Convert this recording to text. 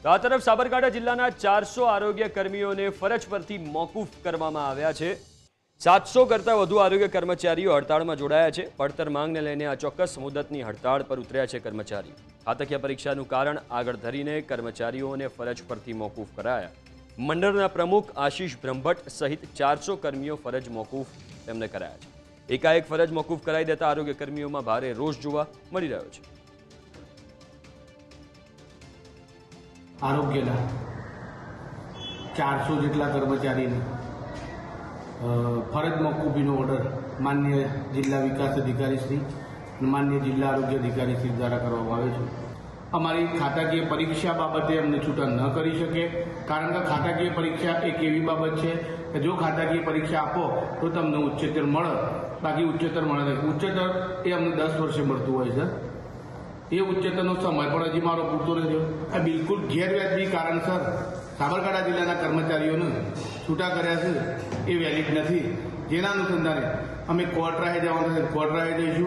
તો આ તરફ સાબરકાંઠા જિલ્લાના 400 આરોગ્ય કર્મીઓને ફરજ પરથી મોકૂફ કરવામાં આવ્યા છે। 700 કરતાં વધુ આરોગ્ય કર્મચારીઓ હડતાળમાં જોડાયા છે। પડતર માંગને લઈને અચોક્કસ મુદતની હડતાળ પર ઉતર્યા છે કર્મચારીઓ। ખાતાકીય પરીક્ષાનું કારણ આગળ ધરીને કર્મચારીઓને ફરજ પરથી મોકૂફ કરાયા। મંડળના પ્રમુખ આશીષ બ્રહ્મભટ્ટ સહિત 400 કર્મીઓ ફરજ મોકૂફ તેમને કરાયા છે। એકાએક ફરજ મોકૂફ કરાઈ દેતા આરોગ્ય કર્મીઓમાં ભારે રોષ જોવા મળી રહ્યો છે। આરોગ્યના 400 જેટલા કર્મચારીને ફરજ મોકૂફીનો ઓર્ડર માન્ય જિલ્લા વિકાસ અધિકારી શ્રી અને માન્ય જિલ્લા આરોગ્ય અધિકારી શ્રી દ્વારા કરવામાં આવે છે। અમારી ખાતાકીય પરીક્ષા બાબતે અમને છૂટા ન કરી શકે, કારણ કે ખાતાકીય પરીક્ષા એક એવી બાબત છે કે જો ખાતાકીય પરીક્ષા આપો તો તમને ઉચ્ચતર મળે, બાકી ઉચ્ચતર મળે નહીં। ઉચ્ચતર એ અમને 10 વર્ષે મળતું હોય છે। એ ઉચ્ચતરનો સમય પણ હજી મારો પૂરતો નથી। આ બિલકુલ ગેરવ્યાજબી કારણસર સાબરકાંઠા જિલ્લાના કર્મચારીઓને છૂટા કર્યા છે, એ વેલિડ નથી। જેના અનુસંધાને અમે કોર્ટ રાહે જવાનું થશે, કોર્ટ રાહે જઈશું।